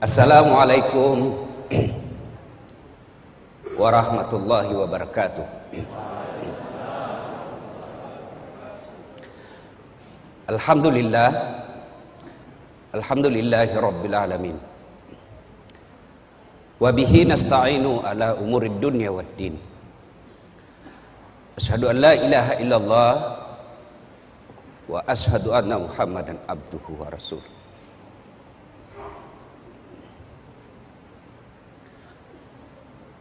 Assalamualaikum warahmatullahi wabarakatuh. Alhamdulillah, alhamdulillahi rabbil alamin. Wabihi nasta'inu ala umurid dunya waddin. Asyhadu an la ilaha illallah wa asyhadu anna Muhammadan abduhu wa rasuluh.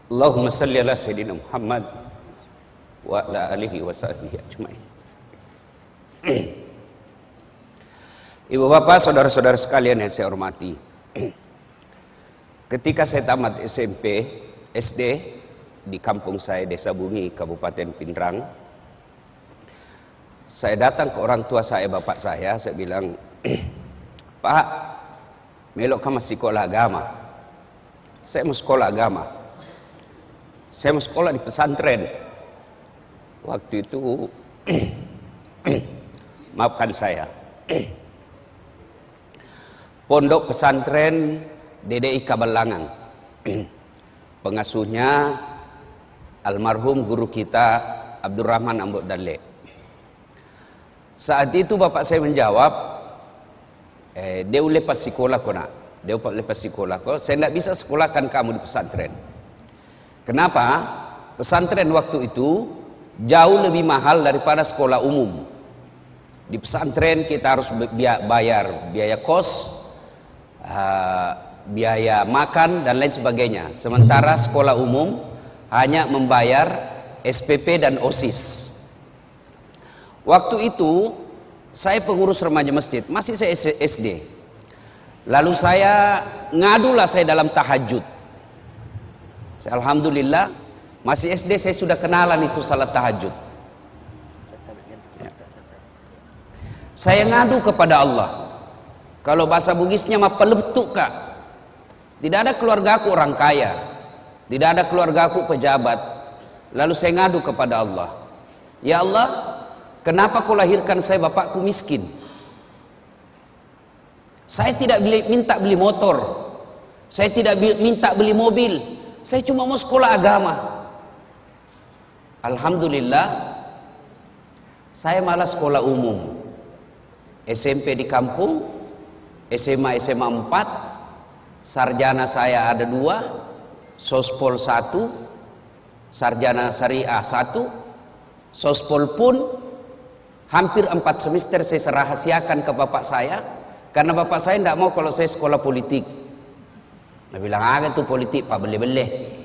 Allahumma salli ala sayyidina Muhammad wa ala alihi wa sahbihi ajmain. Ibu bapak, saudara-saudara sekalian yang saya hormati, ketika saya tamat SMP, SD di kampung saya, Desa Bungi, Kabupaten Pindrang, saya datang ke orang tua saya, bapak saya bilang, Pak, melok ke sekolah agama. Saya mau sekolah agama. Saya mau sekolah di pesantren. Waktu itu maafkan saya, Pondok Pesantren DDI Kabalangan. Pengasuhnya almarhum guru kita Abdurrahman Ambok Dalle. Saat itu bapak saya menjawab, dia lepas sekolah kau nak. Dia lepas sekolah kau, saya tidak bisa sekolahkan kamu di pesantren. Kenapa? Pesantren waktu itu jauh lebih mahal daripada sekolah umum. Di pesantren kita harus bayar biaya kos, biaya makan dan lain sebagainya. Sementara sekolah umum hanya membayar SPP dan OSIS. Waktu itu saya pengurus remaja masjid, masih saya SD. Lalu saya ngadulah saya dalam tahajud. Alhamdulillah masih SD saya sudah kenalan itu salat tahajud. Saya ngadu kepada Allah. Kalau bahasa Bugisnya mah peletuk kak. Tidak ada keluarga aku orang kaya, tidak ada keluarga aku pejabat. Lalu saya ngadu kepada Allah, ya Allah, kenapa kau lahirkan saya bapakku miskin? Saya tidak minta beli motor, saya tidak minta beli mobil, saya cuma mau sekolah agama. Alhamdulillah saya malah sekolah umum. SMP di kampung, SMA 4, sarjana saya ada 2, sospol 1, sarjana syariah 1, sospol pun hampir 4 semester saya rahasiakan ke bapak saya, karena bapak saya tidak mau kalau saya sekolah politik. Dia bilang, itu politik pak, boleh-boleh.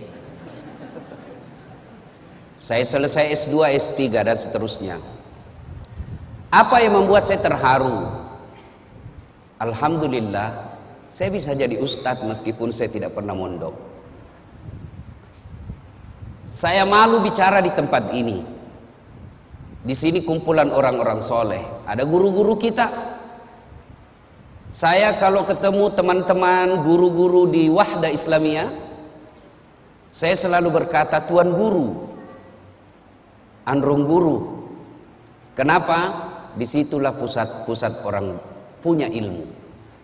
Saya selesai S2, S3 dan seterusnya. Apa yang membuat saya terharu? Alhamdulillah saya bisa jadi ustadz meskipun saya tidak pernah mondok. Saya malu bicara di tempat ini. Di sini kumpulan orang-orang soleh, ada guru-guru kita. Saya kalau ketemu teman-teman guru-guru di Wahda Islamiyah, saya selalu berkata Tuan Guru, Androng Guru. Kenapa? Disitulah pusat-pusat orang punya ilmu.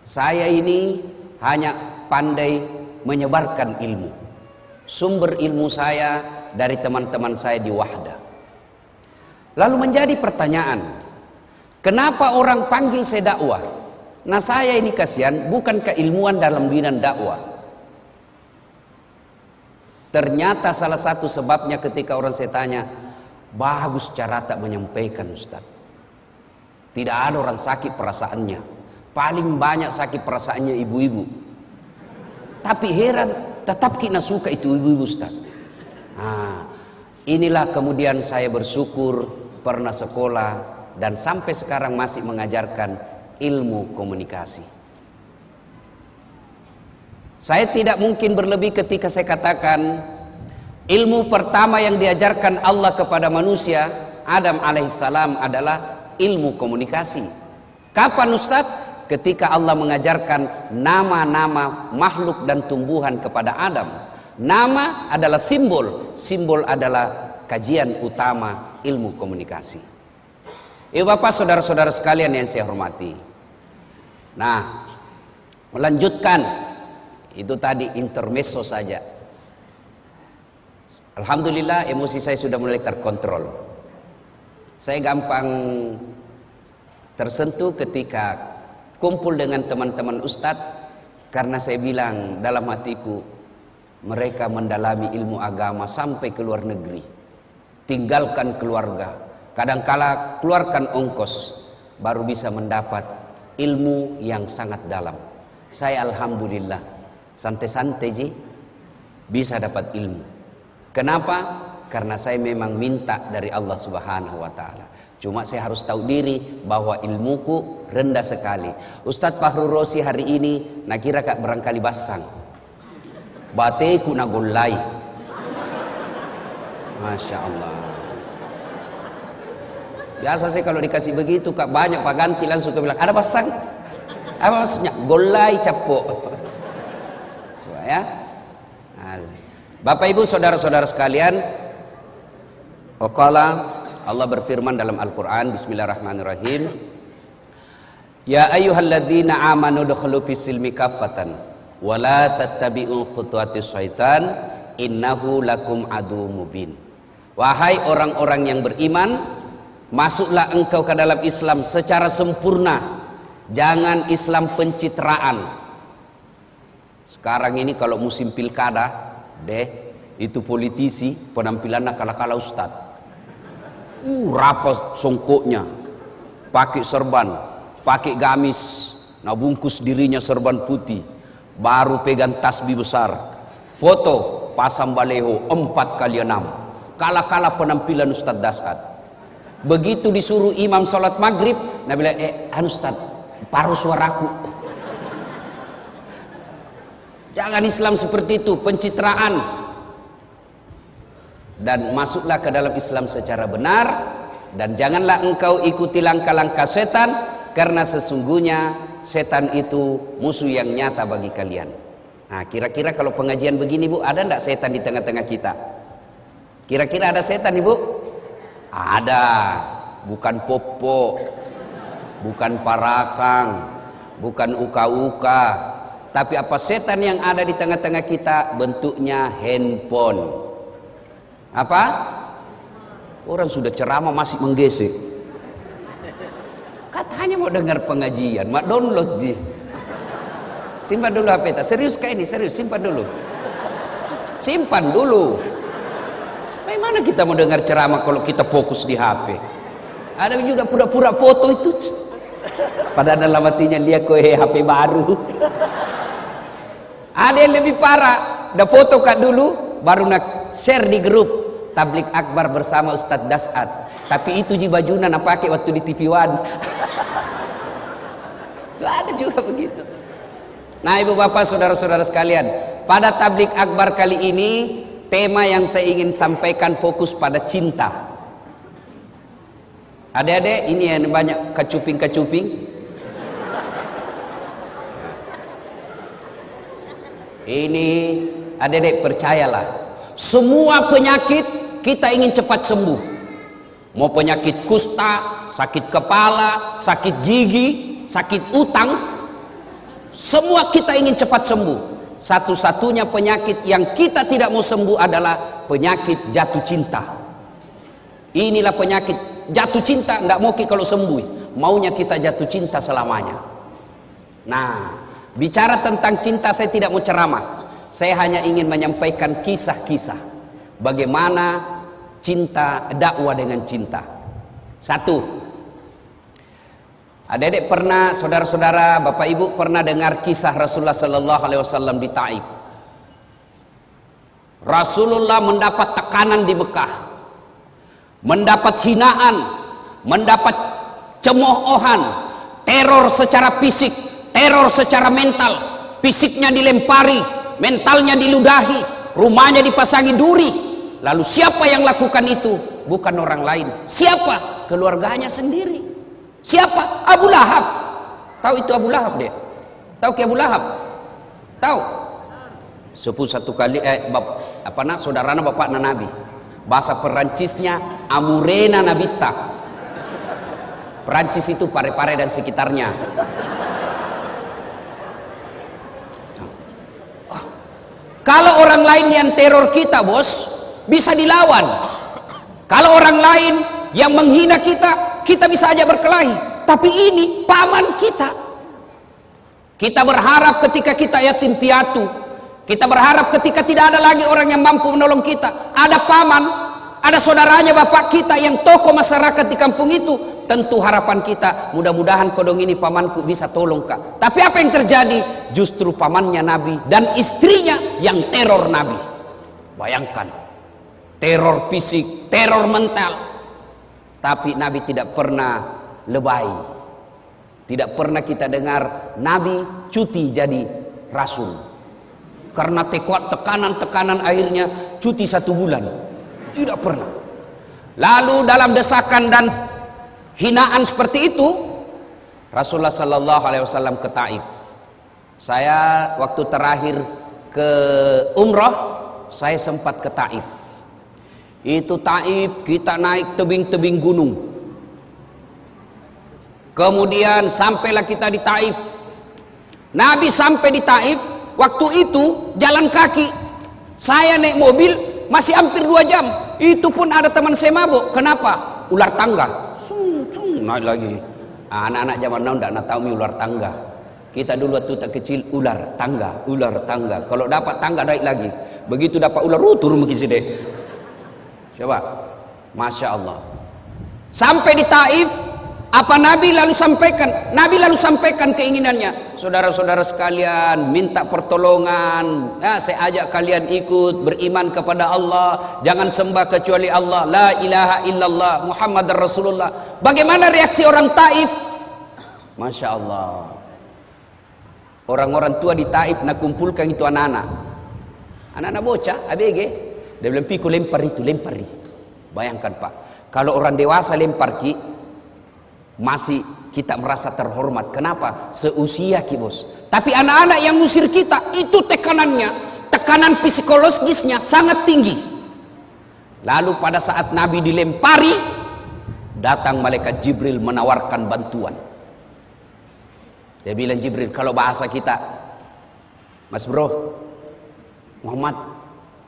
Saya ini hanya pandai menyebarkan ilmu. Sumber ilmu saya dari teman-teman saya di Wahda. Lalu menjadi pertanyaan, kenapa orang panggil saya dakwah? Nah saya ini kasihan, bukan keilmuan dalam bidang dakwah. Ternyata salah satu sebabnya ketika orang saya tanya, bagus cara tak menyampaikan Ustaz. Tidak ada orang sakit perasaannya. Paling banyak sakit perasaannya ibu-ibu. Tapi heran, tetap kita suka itu ibu-ibu Ustaz. Nah, inilah kemudian saya bersyukur pernah sekolah dan sampai sekarang masih mengajarkan ilmu komunikasi. Saya tidak mungkin berlebih ketika saya katakan ilmu pertama yang diajarkan Allah kepada manusia Adam alaihissalam adalah ilmu komunikasi. Kapan Ustaz? Ketika Allah mengajarkan nama-nama makhluk dan tumbuhan kepada Adam. Nama adalah simbol, simbol adalah kajian utama ilmu komunikasi. Ibu bapak saudara-saudara sekalian yang saya hormati. Nah, melanjutkan Itu tadi intermezzo saja. Alhamdulillah emosi saya sudah mulai terkontrol. Saya gampang tersentuh ketika kumpul dengan teman-teman ustadz, karena saya bilang dalam hatiku, mereka mendalami ilmu agama sampai ke luar negeri, tinggalkan keluarga, kadangkala keluarkan ongkos baru bisa mendapat ilmu yang sangat dalam. Saya alhamdulillah santai-santai ji bisa dapat ilmu. Kenapa? Karena saya memang minta dari Allah Subhanahu wa taala. Cuma saya harus tahu diri bahwa ilmuku rendah sekali. Ustadz Fahrul Rosi hari ini nak kira kak barangkali basang. Bateku nak golai. Masya Allah. Biasa sih kalau dikasih begitu kak banyak pak ganti langsung ke bilang ada basang. Apa maksudnya? Golai capok. Ya. Bapak Ibu saudara-saudara sekalian, waqala Allah berfirman dalam Al-Quran, bismillahirrahmanirrahim, ya ayyuhalladzina amanu dukhulu fis-silmi kaffatan wa la tattabi'u khutuwatis syaitan innahu lakum aduwwum mubin. Wahai orang-orang yang beriman, masuklah engkau ke dalam Islam secara sempurna, jangan Islam pencitraan. Sekarang ini kalau musim pilkada itu politisi penampilannya kala-kala ustad. Rapat songkoknya, pakai serban, pakai gamis, nah bungkus dirinya serban putih, baru pegang tasbih besar, foto pasang baleho 4x6, kala-kala penampilan Ustadz Dasad. Begitu disuruh imam sholat maghrib, nah bilang Ustadz, paruh suaraku. Jangan Islam seperti itu, pencitraan. Dan masuklah ke dalam Islam secara benar, dan janganlah engkau ikuti langkah-langkah setan, karena sesungguhnya setan itu musuh yang nyata bagi kalian. Nah, kira-kira kalau pengajian begini Bu, ada enggak setan di tengah-tengah kita? Kira-kira ada setan Ibu? Ada. Bukan popo, bukan parakang, bukan uka-uka, tapi apa setan yang ada di tengah-tengah kita? Bentuknya handphone. Apa? Orang sudah ceramah masih menggesek. Katanya mau dengar pengajian, mak download ji. Simpan dulu HP ta. Serius kah ini? Serius, simpan dulu. Simpan dulu. Bagaimana kita mau dengar ceramah kalau kita fokus di HP? Ada juga pura-pura foto itu. Padahal dalam hatinya dia HP baru. Ada yang lebih parah, udah foto kak dulu, baru nak share di grup Tablik Akbar bersama Ustadz Dasad. Tapi itu ji bajunya nak pakai waktu di TV One. Itu ada juga begitu. Nah ibu bapak saudara-saudara sekalian, pada Tablik Akbar kali ini tema yang saya ingin sampaikan fokus pada cinta. Adik-adik ini yang banyak kecuping-kecuping. Ini adik-adik percayalah, semua penyakit kita ingin cepat sembuh. Mau penyakit kusta, sakit kepala, sakit gigi, sakit utang, semua kita ingin cepat sembuh. Satu-satunya penyakit yang kita tidak mau sembuh adalah penyakit jatuh cinta. Inilah penyakit jatuh cinta, tidak mau kalau sembuh, maunya kita jatuh cinta selamanya. Nah, bicara tentang cinta saya tidak mau ceramah. Saya hanya ingin menyampaikan kisah-kisah bagaimana cinta, dakwah dengan cinta. Satu, adik-adik pernah, saudara-saudara, bapak ibu pernah dengar kisah Rasulullah Sallallahu Alaihi Wasallam di Taif. Rasulullah mendapat tekanan di Mekah, mendapat hinaan, mendapat cemoohan, teror secara fisik, teror secara mental. Fisiknya dilempari, mentalnya diludahi, rumahnya dipasangi duri. Lalu siapa yang lakukan itu? Bukan orang lain. Siapa? Keluarganya sendiri. Siapa? Abu Lahab. Tahu itu Abu Lahab dia? Tahu ke Abu Lahab? Tahu? Sepuh satu kali saudarana bapakna Nabi. Bahasa Perancisnya Amurena Nabita. Perancis itu Pare-Pare dan sekitarnya. Kalau orang lain yang teror kita, bos, bisa dilawan. Kalau orang lain yang menghina kita, kita bisa aja berkelahi. Tapi ini paman kita. Kita berharap ketika kita yatim piatu, kita berharap ketika tidak ada lagi orang yang mampu menolong kita, ada paman, ada saudaranya bapak kita yang tokoh masyarakat di kampung itu. Tentu harapan kita, mudah-mudahan kodong ini pamanku bisa tolong kak. Tapi apa yang terjadi? Justru pamannya Nabi dan istrinya yang teror Nabi. Bayangkan, teror fisik, teror mental. Tapi Nabi tidak pernah lebay. Tidak pernah kita dengar Nabi cuti jadi rasul. Karena tekanan-tekanan akhirnya cuti 1 bulan. Tidak pernah. Lalu dalam desakan dan hinaan seperti itu, Rasulullah Sallallahu Alaihi Wasallam ke Taif. Saya waktu terakhir ke umrah, saya sempat ke Taif. Itu Taif, kita naik tebing-tebing gunung. Kemudian sampailah kita di Taif. Nabi sampai di Taif, waktu itu jalan kaki. Saya naik mobil masih hampir 2 jam. Itu pun ada teman saya mabuk. Kenapa? Ular tangga. Naik lagi. Anak-anak zaman now tidak tahu ular tangga. Kita dulu waktu tak kecil ular tangga, ular tangga. Kalau dapat tangga naik lagi. Begitu dapat ular turun begitu deh. Coba, masya Allah. Sampai di Taif, apa Nabi lalu sampaikan? Nabi lalu sampaikan keinginannya. Saudara-saudara sekalian, minta pertolongan. Nah, saya ajak kalian ikut beriman kepada Allah. Jangan sembah kecuali Allah. La ilaha illallah Muhammad Rasulullah. Bagaimana reaksi orang Taif? Masya Allah. Orang-orang tua di Taif nak kumpulkan itu anak-anak. Anak-anak bocah, ABG. Dia bilang, "Piku lempar itu, lempari." Bayangkan Pak, kalau orang dewasa lempar ki, masih kita merasa terhormat. Kenapa? Seusia ki bos. Tapi anak-anak yang ngusir kita, itu tekanannya, tekanan psikologisnya sangat tinggi. Lalu pada saat Nabi dilempari, datang malaikat Jibril menawarkan bantuan. Dia bilang, Jibril, kalau bahasa kita, Mas bro, Muhammad,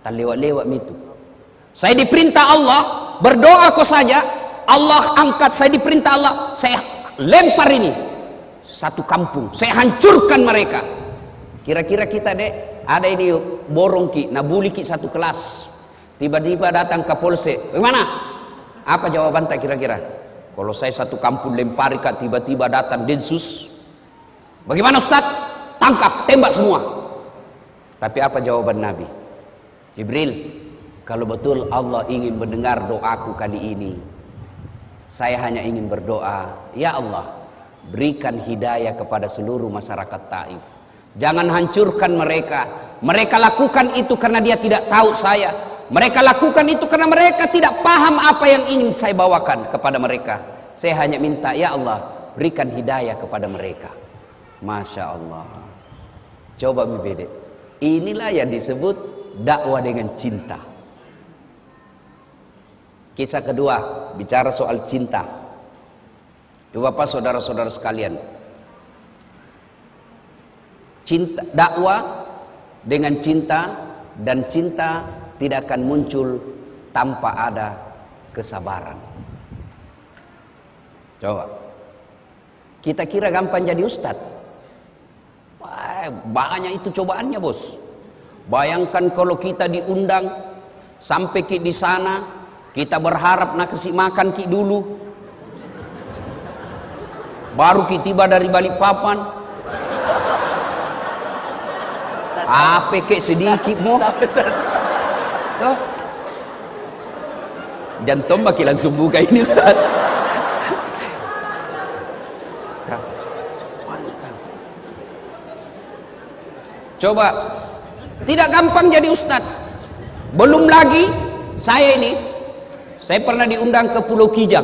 tak lewat-lewat itu. Saya diperintah Allah, berdoa kau saja, Allah angkat. Saya diperintah Allah, saya lempar ini satu kampung, saya hancurkan mereka. Kira-kira kita dek, ada ini borong ki, nabuli ki satu kelas. Tiba-tiba datang ke polsek, bagaimana? Apa jawaban tak kira-kira? Kalau saya satu kampung lempari kak, tiba-tiba datang Densus, bagaimana Ustaz? Tangkap, tembak semua. Tapi apa jawaban Nabi? Jibril, kalau betul Allah ingin mendengar doaku kali ini, saya hanya ingin berdoa, ya Allah, berikan hidayah kepada seluruh masyarakat Taif. Jangan hancurkan mereka. Mereka lakukan itu karena dia tidak tahu saya. Mereka lakukan itu karena mereka tidak paham apa yang ingin saya bawakan kepada mereka. Saya hanya minta, ya Allah, berikan hidayah kepada mereka. Masya Allah. Coba membeda. Inilah yang disebut dakwah dengan cinta. Kisah kedua, bicara soal cinta. Bapak saudara-saudara sekalian, cinta, dakwah dengan cinta, dan cinta tidak akan muncul tanpa ada kesabaran. Coba, kita kira gampang jadi ustadz. Banyak itu cobaannya bos. Bayangkan kalau kita diundang sampai ki di sana, kita berharap nak kasih makan ki dulu, baru ki tiba dari Balikpapan. Apa kek sedikit mo? Tuh, jantung baki langsung buka ini Ustaz. Coba, tidak gampang jadi ustadz. Belum lagi saya pernah diundang ke Pulau Kijang.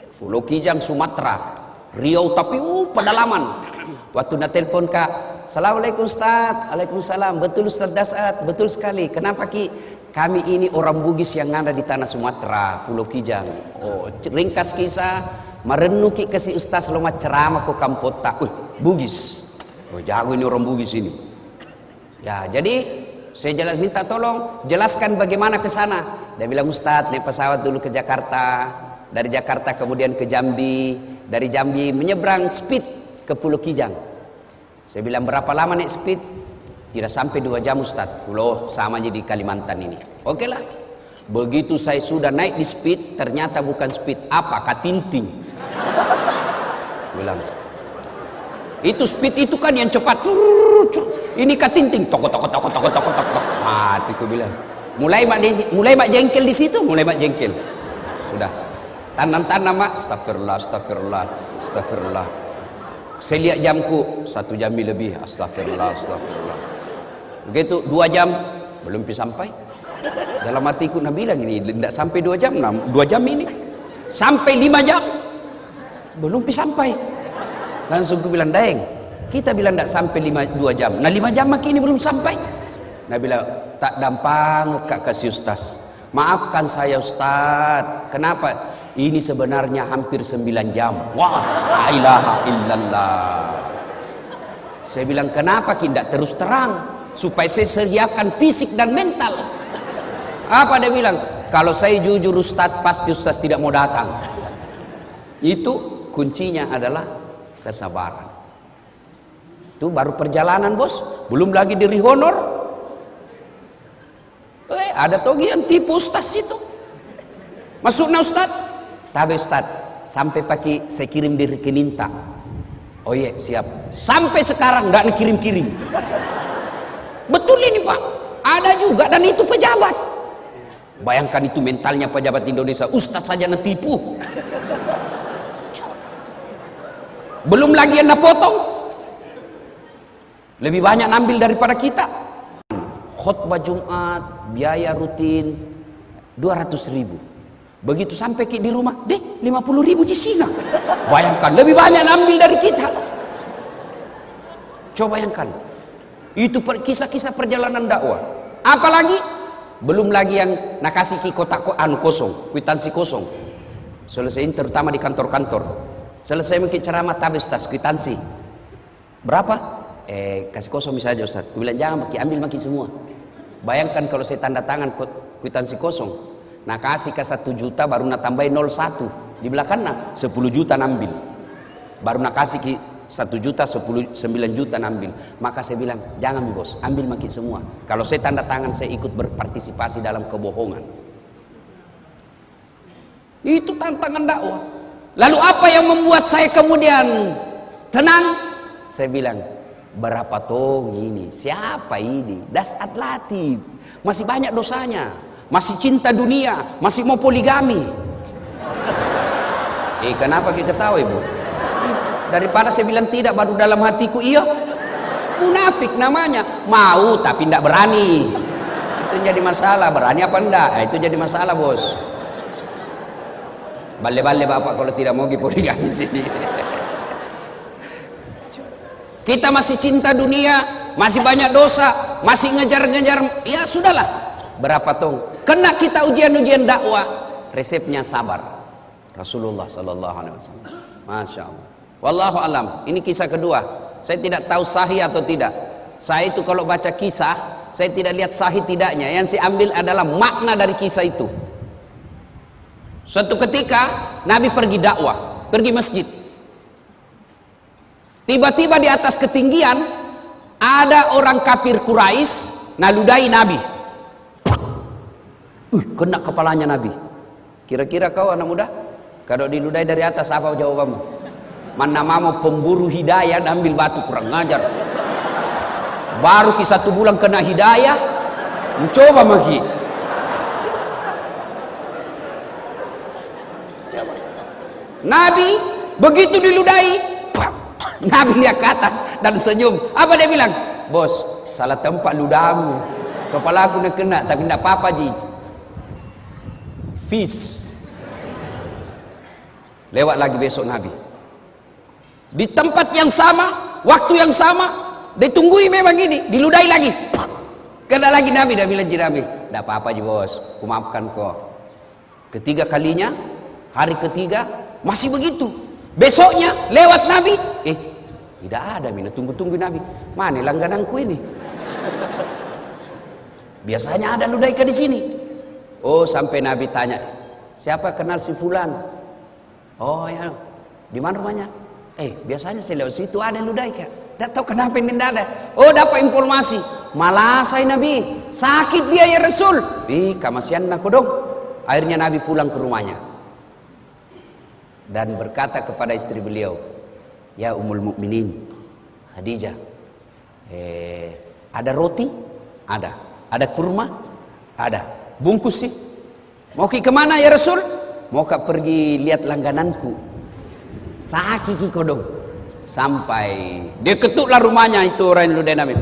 Pulau Kijang, Sumatera, Riau, tapi pedalaman. Waktu nak telepon kak, Assalamualaikum Ustaz. Waalaikumsalam. Betul Ustaz Dasat, betul sekali. Kenapa ki? Kami ini orang Bugis yang ada di tanah Sumatera, Pulau Kijang. Oh, ringkas kisah, merenung ki kasih Ustaz loma ceramah ko Kampota. Bugis. Oh, jago ini orang Bugis ini. Ya, jadi Saya minta tolong jelaskan bagaimana ke sana. Dia bilang, Ustadz, naik pesawat dulu ke Jakarta, dari Jakarta kemudian ke Jambi, dari Jambi menyeberang speed ke Pulau Kijang. Saya bilang, berapa lama naik speed? Tidak sampai 2 jam Ustadz. Pulau sama aja di Kalimantan ini. Oke lah. Begitu saya sudah naik di speed, ternyata bukan speed, apa? Katinting. Bilang, itu speed itu kan yang cepat. Ini katinting, tok. Mati ku bilang. Mulai mak jengkel di situ, mulai mak jengkel. Sudah. Tanam mak, astagfirullah. Saya lihat jamku, 1 jam lebih, astagfirullah. Begitu 2 jam, belum sampai. Dalam hatiku nak bilang ini, tidak sampai 2 jam, 2 jam ini. Sampai 5 jam, belum sampai. Langsung ku bilang, Daeng, kita bilang tidak sampai 2 jam. Nah 5 jam makin ini belum sampai. Nah bilang, tak dampang kak kasih Ustaz. Maafkan saya Ustaz. Kenapa? Ini sebenarnya hampir 9 jam. Wah, la ilaha illallah. Saya bilang, kenapa tidak terus terang? Supaya saya sediakan fisik dan mental. Apa dia bilang? Kalau saya jujur Ustaz, pasti Ustaz tidak mau datang. Itu kuncinya adalah kesabaran. Itu baru perjalanan bos, belum lagi diri honor. Ada togi yang tipu Ustaz itu. Masuknya Ustaz, tapi Ustaz sampai pakai saya kirim di rekening tak. Oh iya siap. Sampai sekarang nggak dikirim-kirim. Betul ini Pak, ada juga dan itu pejabat. Bayangkan itu mentalnya pejabat Indonesia, Ustaz saja netipu. Belum lagi yang napotong. Lebih banyak ngambil daripada kita. Khutbah Jumat, biaya rutin 200.000. Begitu sampai di rumah, 50.000 di sini. Bayangkan, lebih banyak ngambil dari kita. Coba bayangkan. Itu kisah-kisah perjalanan dakwah. Apalagi belum lagi yang nak kasih kotak kosong, kwitansi kosong. Selesai terutama di kantor-kantor. Selesai mungkin ceramah tabis tas kwitansi. Berapa? Kasih kosong bisa aja Ustaz. Aku bilang jangan ambil maki semua. Bayangkan kalau saya tanda tangan kwitansi kosong. Nah kasih ke 1 juta baru nak tambahin 01. Di belakangnya 10 juta nambil. Baru nak kasih ke 1 juta 9 juta nambil. Maka saya bilang jangan bos, ambil maki semua. Kalau saya tanda tangan saya ikut berpartisipasi dalam kebohongan. Itu tantangan dakwah. Lalu apa yang membuat saya kemudian tenang? Saya bilang berapa tong ini? Siapa ini? Dasat Latif. Masih banyak dosanya. Masih cinta dunia. Masih mau poligami. Kenapa kita ketawa ibu? Daripada saya bilang tidak baru dalam hatiku iya. Munafik namanya. Mau tapi tidak berani. Itu jadi masalah. Berani apa enggak? Itu jadi masalah bos. Bale-bale bapak kalau tidak mau poligami sini. Kita masih cinta dunia, masih banyak dosa, masih ngejar-ngejar, ya sudahlah. Berapa tong? Kena kita ujian-ujian dakwah, resepnya sabar. Rasulullah sallallahu alaihi wasallam. Masya Allah. Wallahu alam. Ini kisah kedua. Saya tidak tahu sahih atau tidak. Saya itu kalau baca kisah, saya tidak lihat sahih tidaknya. Yang saya ambil adalah makna dari kisah itu. Suatu ketika Nabi pergi dakwah, pergi masjid. Tiba-tiba di atas ketinggian ada orang kafir Quraisy naludai Nabi. Kena kepalanya Nabi. Kira-kira kau anak muda, kalau diludai dari atas apa jawabanmu? Mana mau pemburu hidayah ambil batu, kurang ngajar. Baru ki 1 bulan kena hidayah, mencoba lagi. Nabi begitu diludai, Nabi lihat ke atas dan senyum. Apa dia bilang? Bos, salah tempat ludahmu. Kepala aku nak kena, tapi tidak apa-apa ji. Fish. Lewat lagi besok Nabi. Di tempat yang sama, waktu yang sama, ditunggui memang ini, diludai lagi. Kena lagi Nabi, dia bilang ji Nabi, tidak apa-apa ji bos, aku maafkan kau. Ketiga kalinya, hari ketiga masih begitu. Besoknya lewat Nabi, tidak ada mina, tunggu-tunggu Nabi. Mana langgananku ini? Biasanya ada ludaika di sini. Oh, sampai Nabi tanya, siapa kenal si fulan? Oh ya, di mana rumahnya? Biasanya saya lewat situ ada ludaika. Tidak tahu kenapa ini tidak ada. Oh, dapat informasi. Malah saya Nabi, sakit dia ya Rasul. Kamasian aku dong. Akhirnya Nabi pulang ke rumahnya dan berkata kepada istri beliau, ya Ummul Mukminin Khadijah, ada roti? Ada kurma? Ada. Bungkus sih. Mau kemana ya Rasul? Mau pergi lihat langgananku. Sakit kodong. Sampai dia ketuklah rumahnya itu orang ludah Nabi.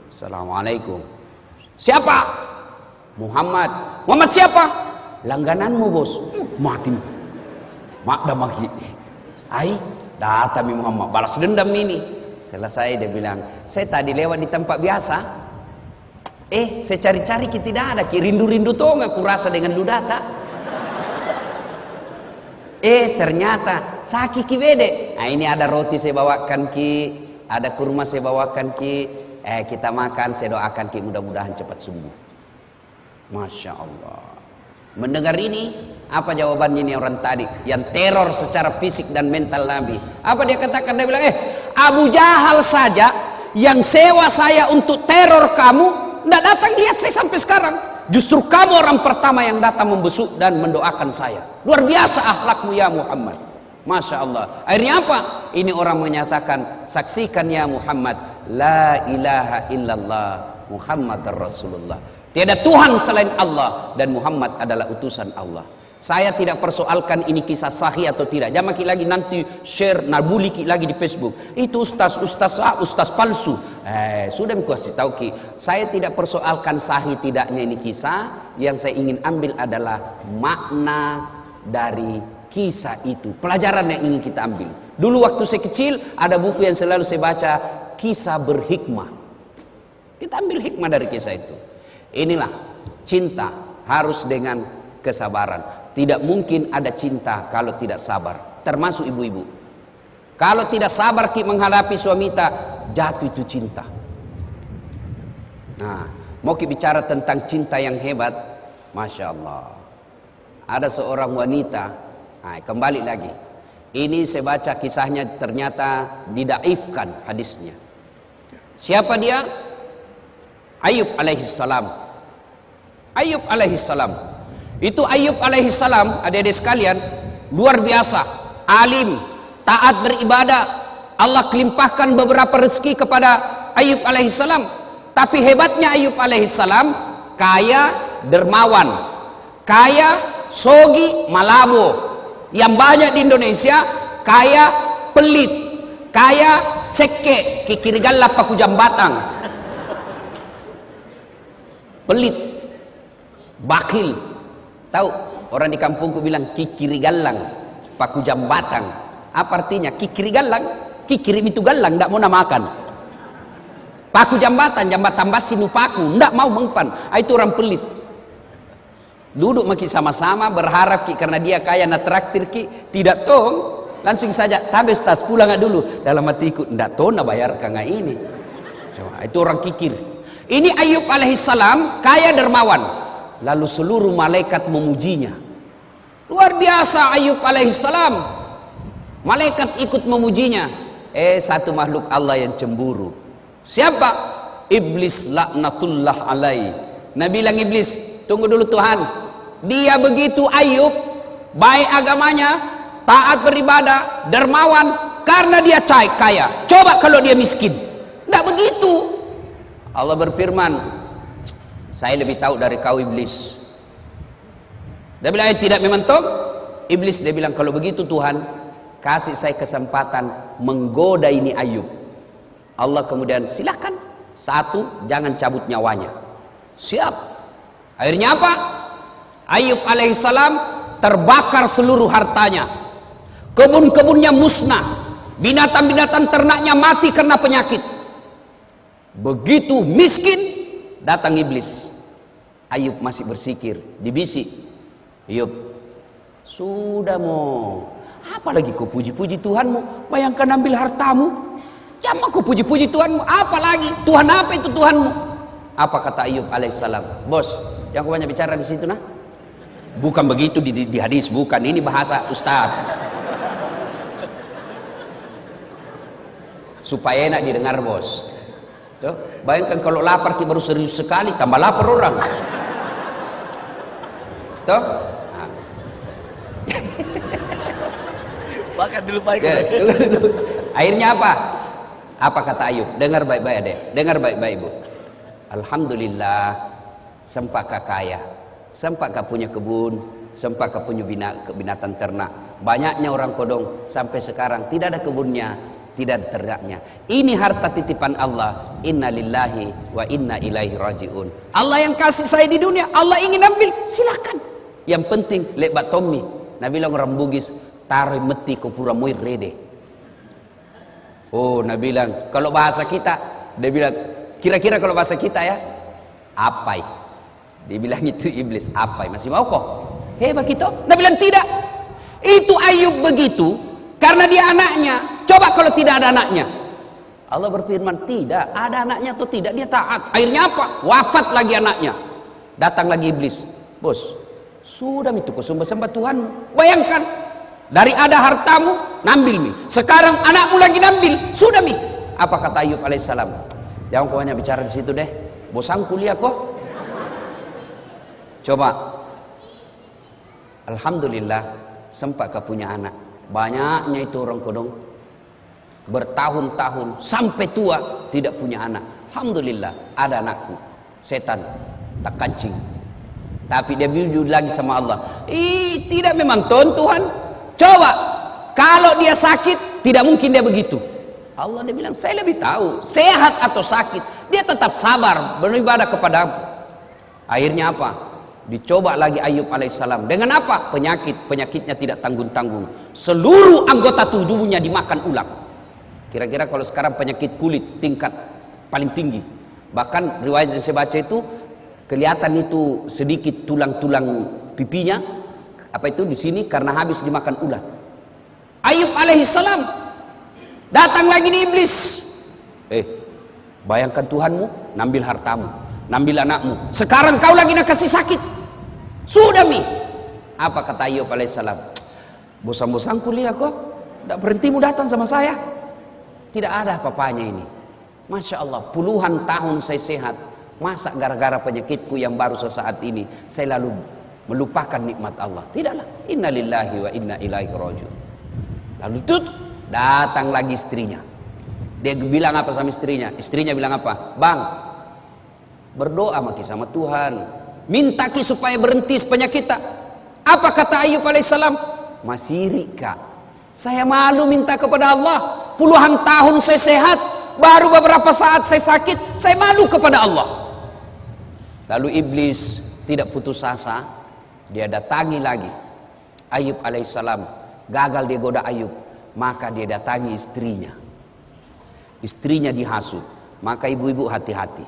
Assalamualaikum. Siapa? Muhammad. Muhammad siapa? Langgananmu bos. Mati. Mak dah maki. Datang Muhammad balas dendam ini. Selesai dia bilang, saya tadi lewat di tempat biasa. Saya cari-cari tidak ada. Rindu-rindu tuh nggak kurasa dengan ludata. Ternyata sakit bede. Ini ada roti saya bawakan ki, ada kurma saya bawakan ki. Kita makan, saya doakan ki mudah-mudahan cepat sembuh. Masya Allah. Mendengar ini, apa jawabannya ini orang tadi yang teror secara fisik dan mental Nabi? Apa dia katakan? Dia bilang, Abu Jahal saja yang sewa saya untuk teror kamu, tidak datang lihat saya sampai sekarang. Justru kamu orang pertama yang datang membesuk dan mendoakan saya. Luar biasa akhlakmu ya Muhammad. Masya Allah. Akhirnya apa? Ini orang menyatakan, saksikan ya Muhammad, la ilaha illallah Muhammad Rasulullah. Tiada Tuhan selain Allah dan Muhammad adalah utusan Allah. Saya tidak persoalkan ini kisah sahih atau tidak. Jangan lagi nanti share nabuli lagi di Facebook. Itu ustaz palsu. Sudah aku kasih tahu ki. Saya tidak persoalkan sahih tidaknya ini kisah. Yang saya ingin ambil adalah makna dari kisah itu. Pelajaran yang ingin kita ambil. Dulu waktu saya kecil ada buku yang selalu saya baca, kisah berhikmah. Kita ambil hikmah dari kisah itu. Inilah cinta harus dengan kesabaran. Tidak mungkin ada cinta kalau tidak sabar. Termasuk ibu-ibu. Kalau tidak sabar menghadapi suami kita, jatuh itu cinta. Nah, mau bicara tentang cinta yang hebat, Masya Allah. Ada seorang wanita, kembali lagi. Ini saya baca kisahnya, ternyata didaifkan hadisnya. Siapa dia? Ayub alaihissalam. Ayub alaihissalam. Itu Ayub alaihissalam, adik-adik sekalian, luar biasa, alim, taat beribadah. Allah kelimpahkan beberapa rezeki kepada Ayub alaihissalam. Tapi hebatnya Ayub alaihissalam, kaya dermawan, kaya sogi malabo. Yang banyak di Indonesia, kaya pelit, kaya seke, kikirigalla paku jambatang. Pelit, bakil. Tahu orang di kampungku bilang kikiri galang, paku jambatang. Apa artinya? Kikiri galang, kikiri itu galang, tidak mau namakan. Paku jambatan basi nupaku, tidak mau mengpan. Itu orang pelit. Duduk maki sama-sama berharap karena dia kaya na traktir tidak tong, langsung saja tabe tas pulang dulu. Dalam hatiku tidak tong na bayar kanga ini. Coba, itu orang kikir. Ini Ayub alaihissalam kaya dermawan. Lalu seluruh malaikat memujinya. Luar biasa Ayub alaihissalam. Malaikat ikut memujinya. Satu makhluk Allah yang cemburu. Siapa? Iblis laknatullah alaihi. Nabi bilang Iblis, tunggu dulu Tuhan. Dia begitu Ayub, baik agamanya, taat beribadah, dermawan, karena dia kaya. Coba kalau dia miskin. Tidak begitu. Allah berfirman, saya lebih tahu dari kau Iblis. Dia bilang tidak mementok. Iblis dia bilang kalau begitu Tuhan, kasih saya kesempatan menggoda ini Ayub. Allah kemudian silakan. Satu, jangan cabut nyawanya. Siap. Akhirnya apa? Ayub alaihissalam terbakar seluruh hartanya. Kebun-kebunnya musnah. Binatang-binatang ternaknya mati karena penyakit. Begitu miskin, datang Iblis. Ayub masih bersikir, dibisik. Ayub, sudah mau. Apalagi kau puji-puji Tuhanmu? Bayangkan ambil hartamu. Jangan kau puji-puji Tuhanmu. Apalagi Tuhan apa itu Tuhanmu? Apa kata Ayub alaihissalam? Bos, yang kau banyak bicara di situ nah? Bukan begitu di hadis, bukan. Ini bahasa Ustaz. Supaya enak didengar, bos. Tuh, bayangkan kalau lapar kita baru serius sekali, tambah lapar orang. Tuh. Nah. Bahkan dilupakan. Akhirnya apa? Apa kata Ayub? Dengar baik-baik adek. Dengar baik-baik ibu. Alhamdulillah, sempat kaya, sempat punya kebun, sempat punya binatang ternak. Banyaknya orang kodong sampai sekarang tidak ada kebunnya, tidak ada ternaknya. Ini harta titipan Allah. Inna lillahi wa inna ilaihi rajiun. Allah yang kasih saya di dunia, Allah ingin ambil, silakan. Yang penting lebat Tommy. Nabi bilang orang Bugis, taruh meti ke pura moir rede. Oh, Nabi bilang kalau bahasa kita, dia bilang kira-kira kalau bahasa kita ya, apai. Dia bilang itu iblis, apai. Masih mau kok? Hebat gitu. Nabi bilang tidak. Itu Ayub begitu karena dia anaknya. Coba kalau tidak ada anaknya. Allah berfirman, tidak ada anaknya atau tidak, dia taat. Akhirnya apa? Wafat lagi anaknya. Datang lagi iblis. Bos, sudah itu kau sembah Tuhanmu. Bayangkan, dari ada hartamu, nambil mi. Sekarang anakmu lagi nambil, sudah mi. Apa kata Ayub alaihissalam? Jangan kau hanya bicara di situ deh. Bosan kuliah kok. Coba. Alhamdulillah, sempat kau punya anak. Banyaknya itu orang kodong bertahun-tahun sampai tua tidak punya anak. Alhamdulillah ada anakku. Setan tak kancing. Tapi dia jujur lagi sama Allah. Tidak memang Tuhan. Coba kalau dia sakit tidak mungkin dia begitu. Allah dia bilang saya lebih tahu sehat atau sakit. Dia tetap sabar beribadah kepadamu. Akhirnya apa? Dicoba lagi Ayub alaihissalam. Dengan apa? Penyakitnya tidak tanggung-tanggung. Seluruh anggota tubuhnya dimakan ulang. Kira-kira kalau sekarang penyakit kulit tingkat paling tinggi. Bahkan riwayat yang saya baca itu kelihatan itu sedikit tulang-tulang pipinya apa itu di sini karena habis dimakan ulat. Ayub alaihissalam datang lagi di iblis. Bayangkan Tuhanmu nambil hartamu, nambil anakmu. Sekarang kau lagi nak kasih sakit. Sudah mi. Apa kata Ayub alaihissalam? Bosan-bosan kuliah kok. Tak berhentimu datang sama saya. Tidak ada apa-apanya ini. Masya Allah, puluhan tahun saya sehat. Masa gara-gara penyakitku yang baru sesaat ini saya lalu melupakan nikmat Allah? Tidaklah. Inna lillahi wa inna ilaihi rajiun. Lalu datang lagi istrinya. Dia bilang apa sama istrinya? Istrinya bilang apa? Bang, berdoa maki sama Tuhan. Minta ki supaya berhenti penyakit tak. Apa kata Ayub alaihissalam? Masih kak. Saya malu minta kepada Allah. Puluhan tahun saya sehat, baru beberapa saat saya sakit, saya malu kepada Allah. Lalu iblis tidak putus asa, dia datangi lagi Ayub alaihissalam. Gagal dia goda Ayub, maka dia datangi istrinya. Istrinya dihasut. Maka ibu-ibu hati-hati.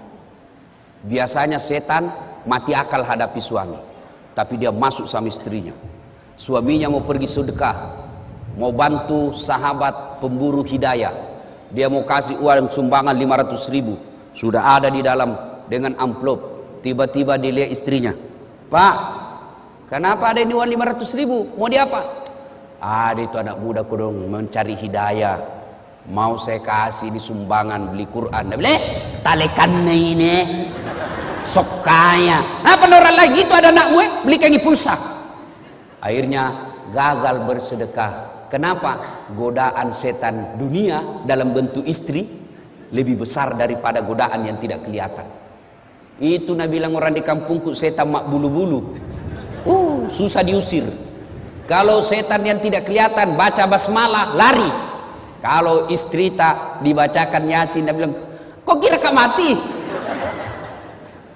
Biasanya setan mati akal hadapi suami, tapi dia masuk sama istrinya. Suaminya mau pergi sedekah, mau bantu sahabat pemburu hidayah, dia mau kasih uang sumbangan 500.000, sudah ada di dalam dengan amplop. Tiba-tiba dia lihat istrinya, Pak, kenapa ada ini uang 500.000? Mau dia apa? Ada itu anak muda kodong mencari hidayah, mau saya kasih di sumbangan beli Quran. Dia bilang, talekan ini sok kaya. Apa orang lagi itu ada anak gue beli kaki pulsa. Akhirnya gagal bersedekah. Kenapa? Godaan setan dunia dalam bentuk istri lebih besar daripada godaan yang tidak kelihatan. Itu Nabi bilang orang di kampungku setan mak bulu-bulu. Susah diusir. Kalau setan yang tidak kelihatan baca basmalah lari. Kalau istri tak dibacakan Yasin, Nabi bilang, kok kira kak mati?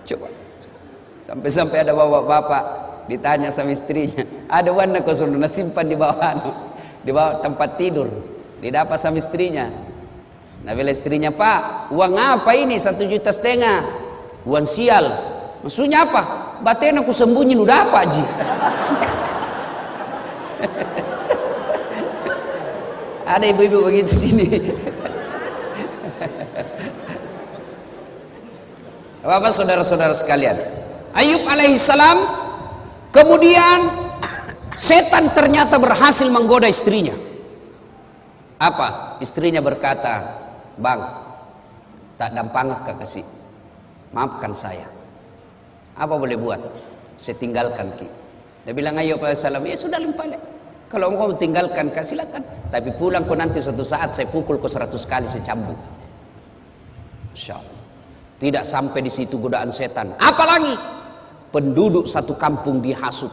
Coba. Sampai-sampai ada bapak-bapak ditanya sama istrinya, ada warna kau sudah simpan di bawah tempat tidur. Didapat sama istrinya. Nah bila istrinya, Pak, uang apa ini? 1,5 juta. Uang sial. Maksudnya apa? Batin aku sembunyi udah apa Ji? Ada ibu-ibu begitu sini. Bapak saudara-saudara sekalian, Ayub alaihissalam, kemudian setan ternyata berhasil menggoda istrinya. Apa? Istrinya berkata, "Bang, tak dampang kasih, maafkan saya. Apa boleh buat? Saya tinggalkan ki." Dia bilang Ayub alaihissalam, "Ya sudah limpah. Kalau engkau tinggalkan, silakan. Tapi pulang kau nanti suatu saat saya pukul kau 100 kali, saya cambuk." Masya Allah. Tidak sampai di situ godaan setan. Apalagi penduduk satu kampung dihasut.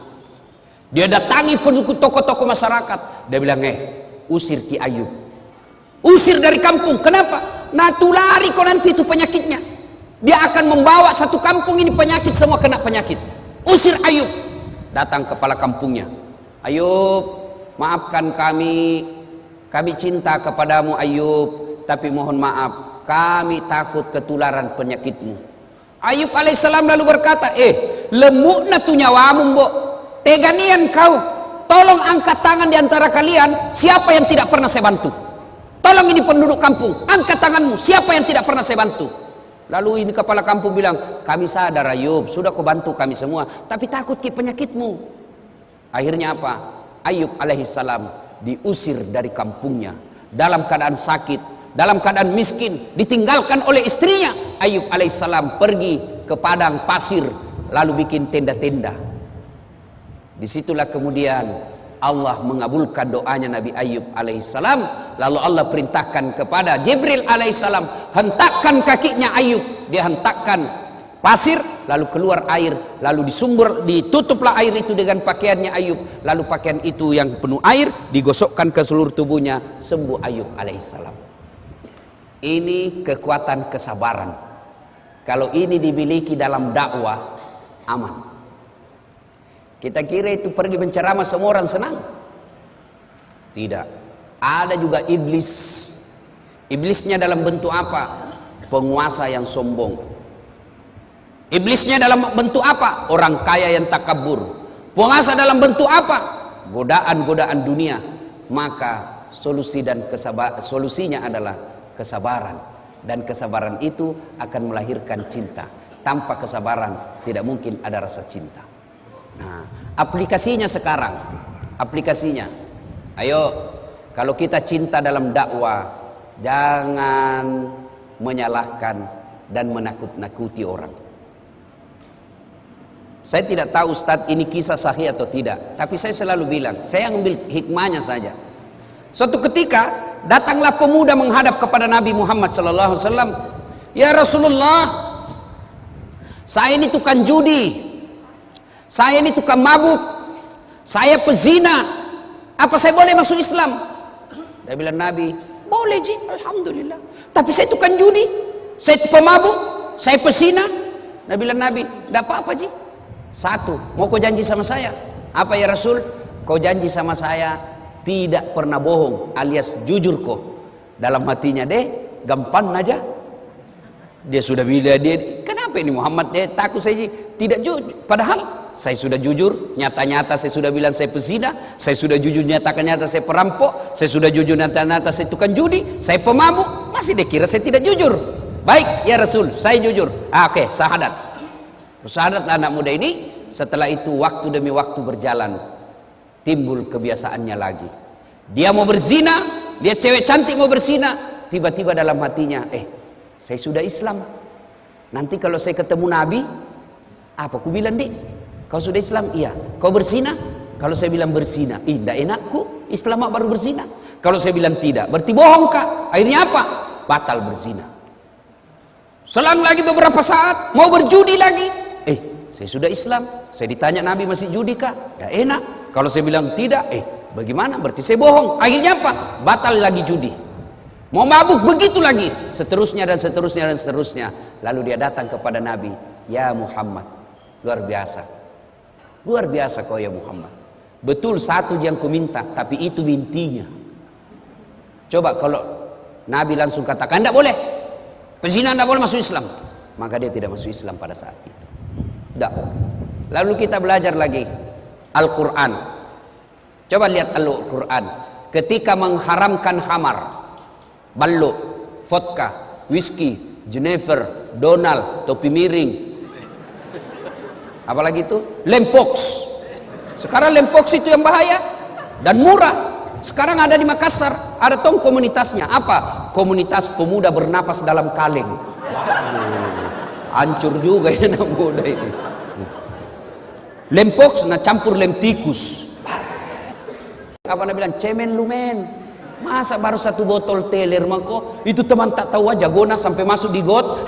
Dia datangi tokoh-tokoh masyarakat. Dia bilang, usir Ki Ayub. Usir dari kampung. Kenapa? Nah, tulari kau nanti itu penyakitnya. Dia akan membawa satu kampung ini penyakit, semua kena penyakit. Usir Ayub. Datang kepala kampungnya. Ayub, maafkan kami cinta kepadamu Ayub, tapi mohon maaf, kami takut ketularan penyakitmu. Ayub alaihissalam lalu berkata, lemukna tu nyawamu mbok, teganian kau, tolong angkat tangan di antara kalian, siapa yang tidak pernah saya bantu? Tolong ini penduduk kampung, angkat tanganmu, siapa yang tidak pernah saya bantu? Lalu ini kepala kampung bilang, kami sadar Ayub, sudah kau bantu kami semua, tapi takut ke penyakitmu. Akhirnya apa? Ayub alaihissalam diusir dari kampungnya dalam keadaan sakit, dalam keadaan miskin, ditinggalkan oleh istrinya. Ayub alaihissalam pergi ke padang pasir lalu bikin tenda-tenda. Disitulah kemudian Allah mengabulkan doanya Nabi Ayub alaihissalam. Lalu Allah perintahkan kepada Jibril alaihissalam, hentakkan kakinya Ayub. Dia hentakkan pasir, lalu keluar air, lalu ditutuplah air itu dengan pakaiannya Ayub, lalu pakaian itu yang penuh air digosokkan ke seluruh tubuhnya, sembuh Ayub alaihissalam. Ini kekuatan kesabaran. Kalau ini dimiliki dalam dakwah, aman. Kita kira itu pergi menceramah semua orang senang? Tidak. Ada juga iblis. Iblisnya dalam bentuk apa? Penguasa yang sombong. Iblisnya dalam bentuk apa? Orang kaya yang takabur. Penguasa dalam bentuk apa? Godaan-godaan dunia. Maka solusinya adalah kesabaran. Dan kesabaran itu akan melahirkan cinta. Tanpa kesabaran tidak mungkin ada rasa cinta. Nah, aplikasinya sekarang. Aplikasinya. Ayo, kalau kita cinta dalam dakwah, jangan menyalahkan dan menakut-nakuti orang. Saya tidak tahu Ustadz ini kisah sahih atau tidak, tapi saya selalu bilang, saya ambil hikmahnya saja. Suatu ketika datanglah pemuda menghadap kepada Nabi Muhammad SAW. Ya Rasulullah, saya ini tukang judi, saya ini tukang mabuk, saya pezina, apa saya boleh masuk Islam? Dia bilang Nabi, boleh ji, alhamdulillah. Tapi saya tukang judi, saya pemabuk, saya pezina. Dia bilang Nabi, tidak apa-apa ji. Satu, mau kau janji sama saya? Apa ya Rasul? Kau janji sama saya tidak pernah bohong, alias jujur kau. Dalam hatinya deh, gampang aja. Dia sudah bilang dia, kenapa ini Muhammad dia takut saya tidak jujur? Padahal saya sudah jujur, nyata-nyata saya sudah bilang saya pezina, saya sudah jujur nyata-nyata saya perampok, saya sudah jujur nyata-nyata saya tukang judi, saya pemabuk, masih dia kira saya tidak jujur. Baik ya Rasul, saya jujur. Oke, syahadat. Bersahadatlah anak muda ini. Setelah itu waktu demi waktu berjalan, timbul kebiasaannya lagi. Dia mau berzina, dia cewek cantik mau berzina, tiba-tiba dalam hatinya, saya sudah Islam. Nanti kalau saya ketemu Nabi, apa ku bilang dik? Kau sudah Islam? Iya. Kau berzina? Kalau saya bilang berzina, tidak enakku, Islam baru berzina. Kalau saya bilang tidak, berarti bohong kak. Akhirnya apa? Batal berzina. Selang lagi beberapa saat, mau berjudi lagi. Saya sudah Islam, saya ditanya Nabi masih judi kah? Ya enak. Kalau saya bilang tidak, bagaimana? Berarti saya bohong. Akhirnya apa? Batal lagi judi. Mau mabuk begitu lagi. Seterusnya dan seterusnya dan seterusnya. Lalu dia datang kepada Nabi. Ya Muhammad, luar biasa. Luar biasa kau ya Muhammad. Betul satu yang ku minta, tapi itu intinya. Coba kalau Nabi langsung katakan, tidak boleh. Pezina tidak boleh masuk Islam. Maka dia tidak masuk Islam pada saat itu. Tidak. Lalu kita belajar lagi Al-Quran. Coba lihat Al-Quran. Ketika mengharamkan khamar, ballo, vodka, whisky, Jennifer, Donald, topi miring. Apalagi itu? Lempox. Sekarang lempox itu yang bahaya dan murah. Sekarang ada di Makassar, ada tong komunitasnya. Apa? Komunitas pemuda bernapas dalam kaleng. Hancur juga ya anak muda ini. Lempox, nah campur lem tikus. Apa nak bilang? Cemen lu men. Masa baru satu botol teler mako? Itu teman tak tahu aja gona sampai masuk di got.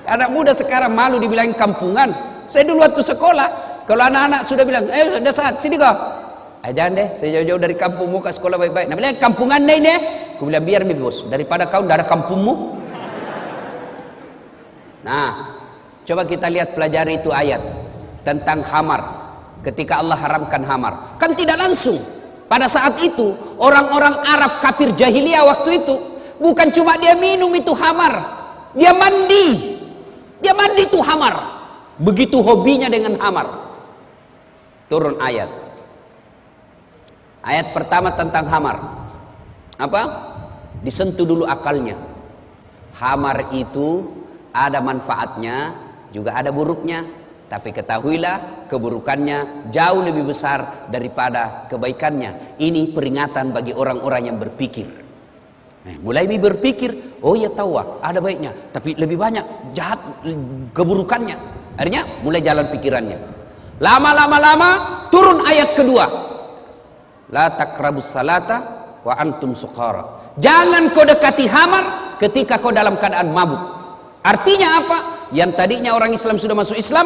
Anak muda sekarang malu dibilangin kampungan. Saya dulu waktu sekolah, kalau anak-anak sudah bilang, udah saat sini kau. Jangan deh, saya jauh-jauh dari kampung mau ke sekolah baik-baik. Nah bilang kampungan deh ini. Aku bilang biar mi bos, daripada kau tidak ada kampungmu. Nah, coba kita lihat pelajari itu ayat tentang khamar. Ketika Allah haramkan khamar, kan tidak langsung. Pada saat itu orang-orang Arab kafir jahiliyah waktu itu bukan cuma dia minum itu khamar, dia mandi. Dia mandi itu khamar. Begitu hobinya dengan khamar. Turun ayat. Ayat pertama tentang khamar. Apa? Disentuh dulu akalnya. Khamar itu ada manfaatnya, juga ada buruknya. Tapi ketahuilah keburukannya jauh lebih besar daripada kebaikannya. Ini peringatan bagi orang-orang yang berpikir. Mulai berpikir, oh ya tahu ada baiknya, tapi lebih banyak jahat keburukannya. Akhirnya mulai jalan pikirannya. Lama turun ayat kedua. La taqrabus salata wa antum suqara. Jangan kau dekati khamar ketika kau dalam keadaan mabuk. Artinya apa? Yang tadinya orang Islam sudah masuk Islam,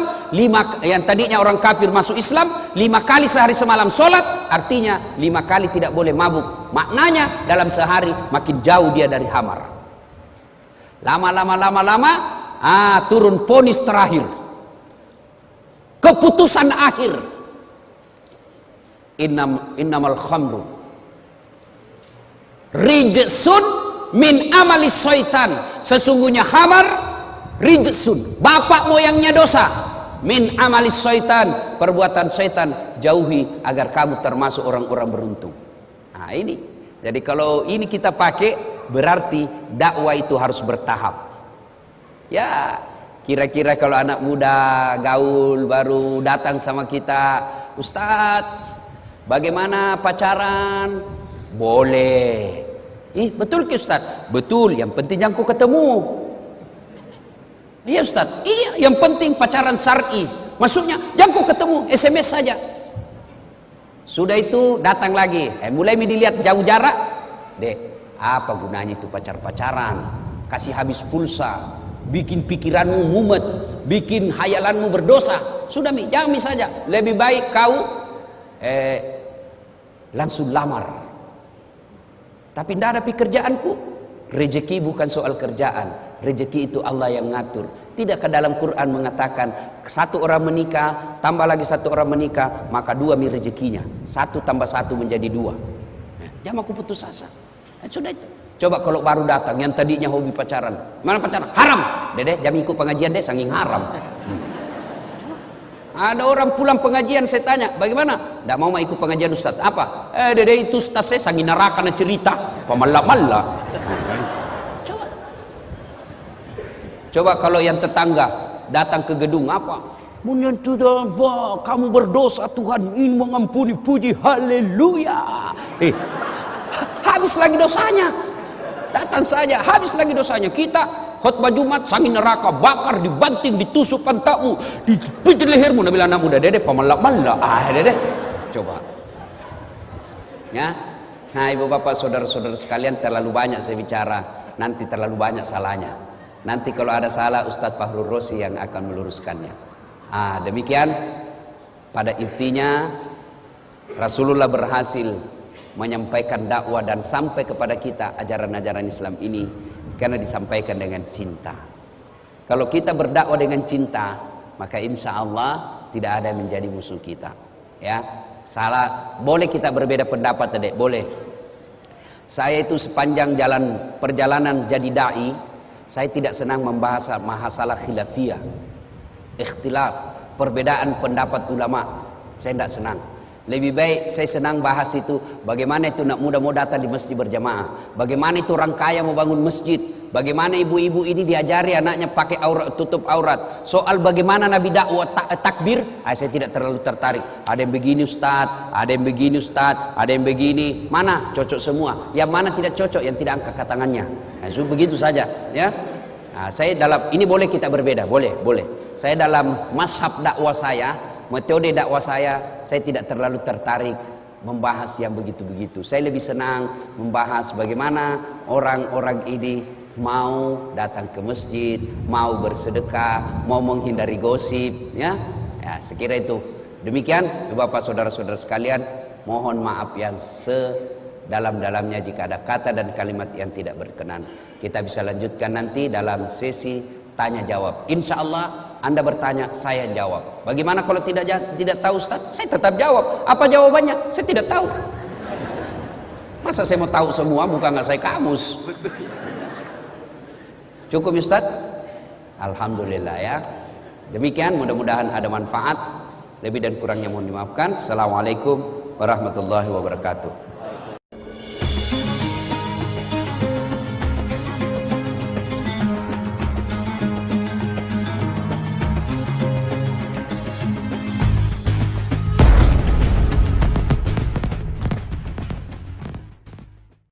yang tadinya orang kafir masuk Islam, 5 kali sehari semalam sholat, artinya 5 kali tidak boleh mabuk. Maknanya dalam sehari makin jauh dia dari khamar. Lama turun vonis terakhir, keputusan akhir. Innamal khamru rijsun min amali syaitan. Sesungguhnya khamar rijsun, bapak moyangnya dosa. Min amali syaitan, perbuatan syaitan. Jauhi agar kamu termasuk orang-orang beruntung. Nah ini, jadi kalau ini kita pakai, berarti dakwah itu harus bertahap. Ya kira-kira kalau anak muda gaul baru datang sama kita, Ustadz bagaimana pacaran? Boleh. Betul ke Ustadz? Betul, yang penting jangan kau ketemu. Iya Ustadz, iya yang penting pacaran syar'i. Maksudnya jangan kau ketemu, SMS saja. Sudah itu datang lagi, mulai dilihat jauh jarak. Dek, apa gunanya itu pacar-pacaran? Kasih habis pulsa, bikin pikiranmu mumet, bikin hayalanmu berdosa. Sudah jangan saja. Lebih baik kau langsung lamar. Tapi tidak ada pekerjaanku. Rezeki bukan soal kerjaan, rezeki itu Allah yang ngatur. Tidakkah dalam Quran mengatakan satu orang menikah tambah lagi satu orang menikah maka 2 rezekinya, 1 tambah 1 menjadi 2. Jangan aku putus asa. Sudah itu. Coba kalau baru datang yang tadinya hobi pacaran, mana pacaran? Haram. Dede, jangan ikut pengajian deh, saking haram. Ada orang pulang pengajian, saya tanya, bagaimana? Tidak mau ikut pengajian Ustaz. Apa? Dede itu Ustaz saya sangi neraka na cerita, pemalak-malak. Coba kalau yang tetangga datang ke gedung apa? Menyentuh kamu berdosa, Tuhan ingin mengampuni, puji haleluya. Habis lagi dosanya. Datang saja, habis lagi dosanya. Kita khutbah Jumat sangi neraka, bakar, dibanting, ditusuk pantatmu, dipijit lehermu. Nabi anak muda, dede pemalak-malak. Dede. Coba. Ya. Nah, ibu bapak, saudara-saudara sekalian, terlalu banyak saya bicara, nanti terlalu banyak salahnya. Nanti kalau ada salah Ustadz Fahrul Rosi yang akan meluruskannya. Demikian pada intinya Rasulullah berhasil menyampaikan dakwah dan sampai kepada kita ajaran-ajaran Islam ini karena disampaikan dengan cinta. Kalau kita berdakwah dengan cinta, maka insya Allah tidak ada yang menjadi musuh kita. Ya, salah boleh kita berbeda pendapat, Dek, boleh. Saya itu sepanjang perjalanan jadi dai, saya tidak senang membahas masalah khilafiyah, ikhtilaf, perbedaan pendapat ulama. Saya tidak senang. Lebih baik saya senang bahas itu, bagaimana itu nak muda mau datang di masjid berjamaah, bagaimana itu orang kaya mau bangun masjid, bagaimana ibu-ibu ini diajari anaknya pakai aurat, tutup aurat. Soal bagaimana Nabi dakwah takbir, saya tidak terlalu tertarik. Ada yang begini Ustaz, ada yang begini Ustaz, ada yang begini. Mana cocok semua? Yang mana tidak cocok? Yang tidak angkat tangannya. So, begitu saja, ya. Nah, saya dalam ini boleh kita berbeda, boleh. Saya dalam mazhab dakwah saya, metode dakwah saya tidak terlalu tertarik membahas yang begitu-begitu. Saya lebih senang membahas bagaimana orang-orang ini mau datang ke masjid, mau bersedekah, mau menghindari gosip, ya. Ya, sekira itu. Demikian, Bapak saudara-saudara sekalian, mohon maaf yang sedalam-dalamnya jika ada kata dan kalimat yang tidak berkenan. Kita bisa lanjutkan nanti dalam sesi tanya jawab. Insya Allah Anda bertanya, saya jawab. Bagaimana kalau tidak tahu Ustaz? Saya tetap jawab. Apa jawabannya? Saya tidak tahu. Masa saya mau tahu semua? Bukan nggak saya kamus. Cukup Ustaz? Alhamdulillah ya. Demikian, mudah-mudahan ada manfaat. Lebih dan kurangnya mohon dimaafkan. Assalamualaikum warahmatullahi wabarakatuh.